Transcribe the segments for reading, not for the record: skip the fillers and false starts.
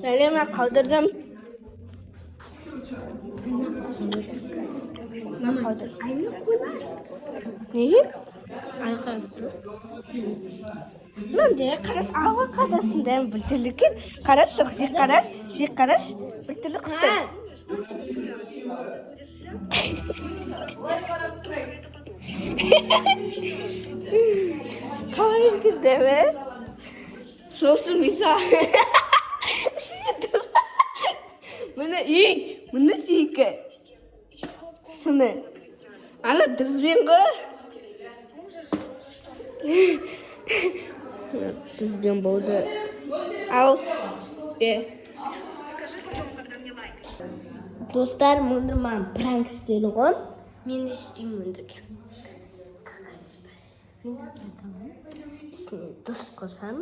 Ялема калдырдым. Мама калдыр. Неге? Мындай қараш ава қарасындай бүлтілік қараш жоқ жек қараш бүлтілік құтты. Қалай кезде ме? Сосын миса. Мұны сүйкі. Шыны. Ана дүзбен ғой. Дүзбен болды. Ал. Достар, мұнды маған пранк істелі ғой. Мен де істеймін мұндыға. Үстіне тұз қосам.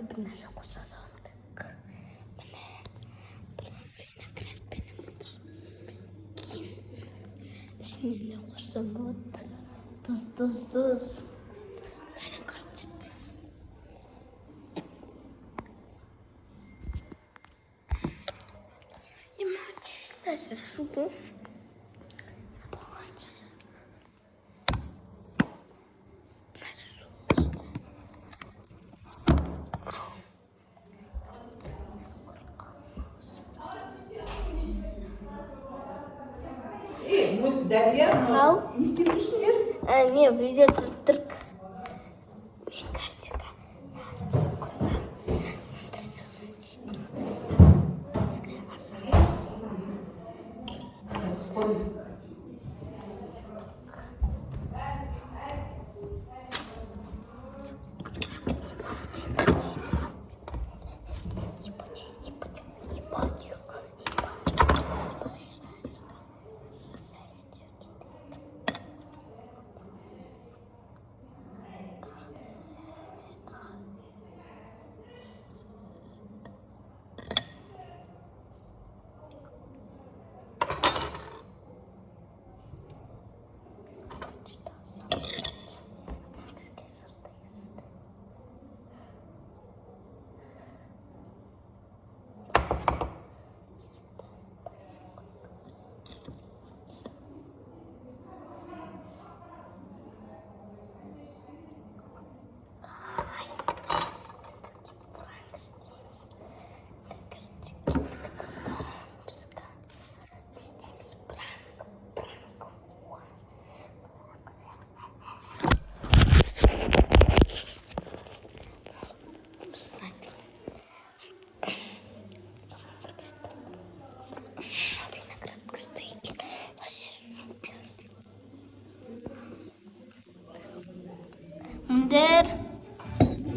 Бір нәрсе қоса саламадық. Üstüne koysam bot. Tuz. Bana karıştırız. Yemaç. Neyse su bu. Boğaç. Su. Дарья, не стимулируешь мир? Не, видео только. Мне картинка. Скусам.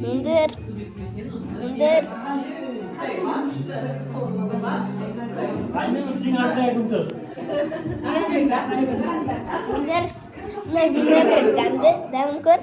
Mundur. Sing ada untuk. Mundur. Nah, vinaigrette damkur.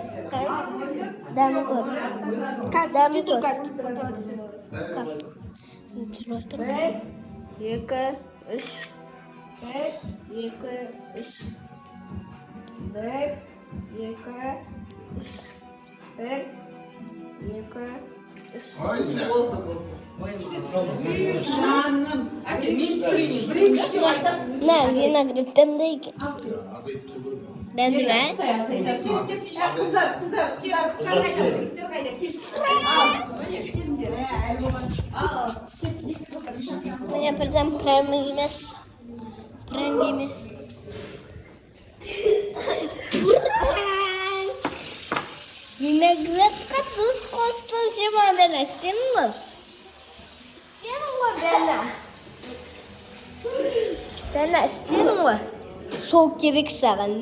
Ne, vinaigrette de iki. Ben de ben. Saya pertama krem gimes. Vinaigrette ka tuz kostun sima bela stimma. Bela stimma. Soğuk gerek sağın.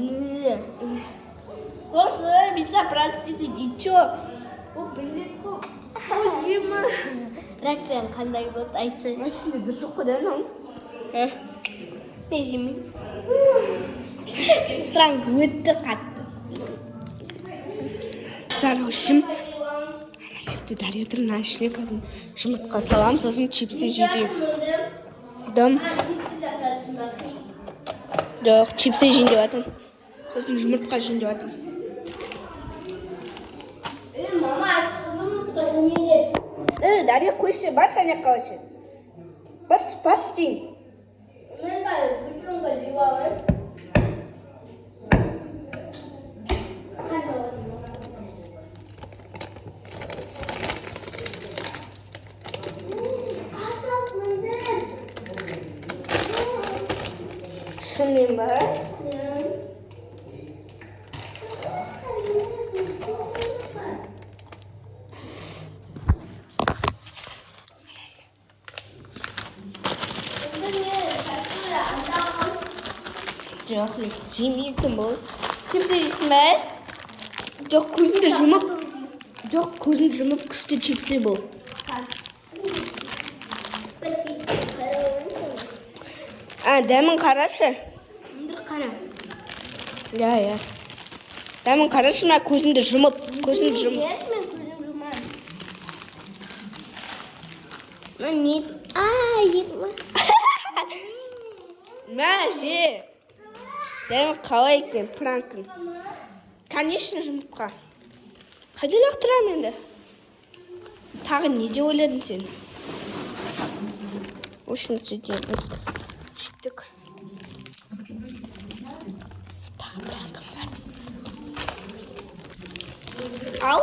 Olsun, bisa praktisi biço. O bilet ko. Yema. Praktisen kanday bot aytsa. Şimdi dur şu kadar lan. Nejimi. Frank mütte kat. Старушим. Şimdi Дарьяның ашына қазір жұмыртқа салам, сосын чипсы жейдім. Дам. Жоқ, чипсы жейін деп жатырмын. Сосын жұмыртқа жейін деп жатырмын. Мама, жұмыртқа жемейді. Дарья қойшы, бар шане қалашы. Почти. Ребенка живая. Шынымен ба? Жоқ, жемейтін бұл. Чипсы жейсің бе? Жоқ, көзіңді жұмып. Жоқ, көзіңді жұмып күшті чипсы бұл. Дәмін қарашы. Қара. Я. Дәмін қарашы ма, көзіңді жұмып. Көзіңді жұмып. Мә, же. Дәмі қалай екен, пранкін. Конечно, жұмыртқа. Қайда лақтырам енді? Тағы не де ойладың сен? Осыншы де біз жеттік. Тағы пранкім бар. Ал.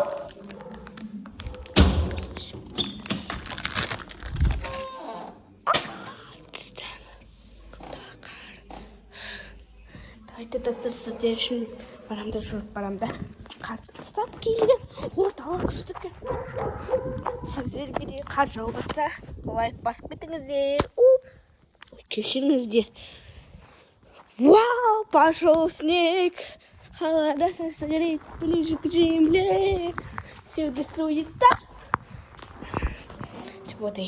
Давайте достаточно үшін барамда жүріп барамда. Қарт ұстап келем. Орталық күштік. Сіздерге де қар жауып жатса, лайк басып кетіңіздер. Кешіріңіздер. Вау, пошел снег. Холода согреет ближе к земле. Всюду суета. Сегодня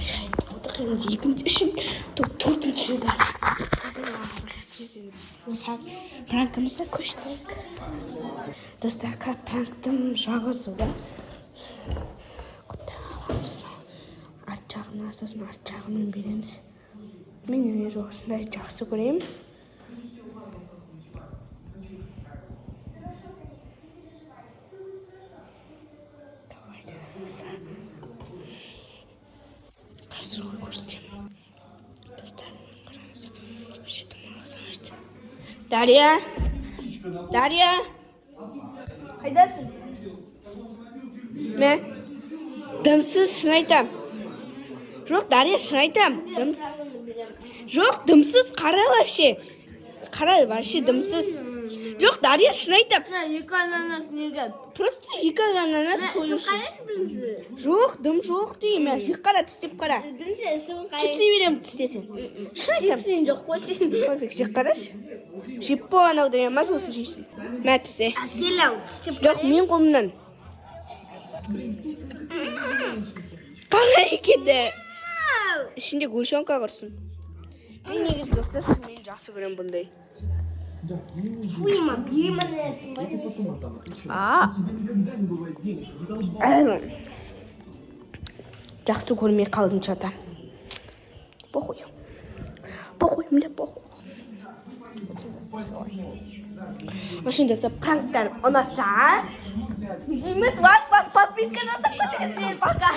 шай отырған екінші үшін төртінші жылдар. Пранкымызға көштік. Достарға пранктың жағызуды құттай аламыз. Арт жағына сосын арт жағымен береміз. Мен өзі осындай жақсы көремін. Қазір көрсетемін. Дарья! Дарья! Қайдасың? Мә? Дымсыз шын айтам. Жоқ, Дарья, шын айтам. Жоқ, дымсыз, қара вообще. Қара вообще дымсыз. Жоқ, Дарья, шын айтам. Екі ананас неге? Просто екі ананас қойышы. Жоқ, дым жоқ деймін. Жек қара, тістеп қара. Чипсы берем тістесен. Шын айтам. Чипсың жоқ қойсын. Пофиг, жек қараш. Жеп по анау деген мас осы жейсің. Мә тісе. Әкелау, тістеп Жоқ, мен қолымнан. Қалай екенді? Ішінде гүлшонка құрсын. Мен негіз достар, мен жақсы көрем бұндай. Фуйма, бейма дәсің. Жақсы көрмей қалдым чата. Похуй. Похуй, міне похуй. Машиндасы пранктар ұнаса, дейміз, вас подписка жасап кетіңіздер, пока.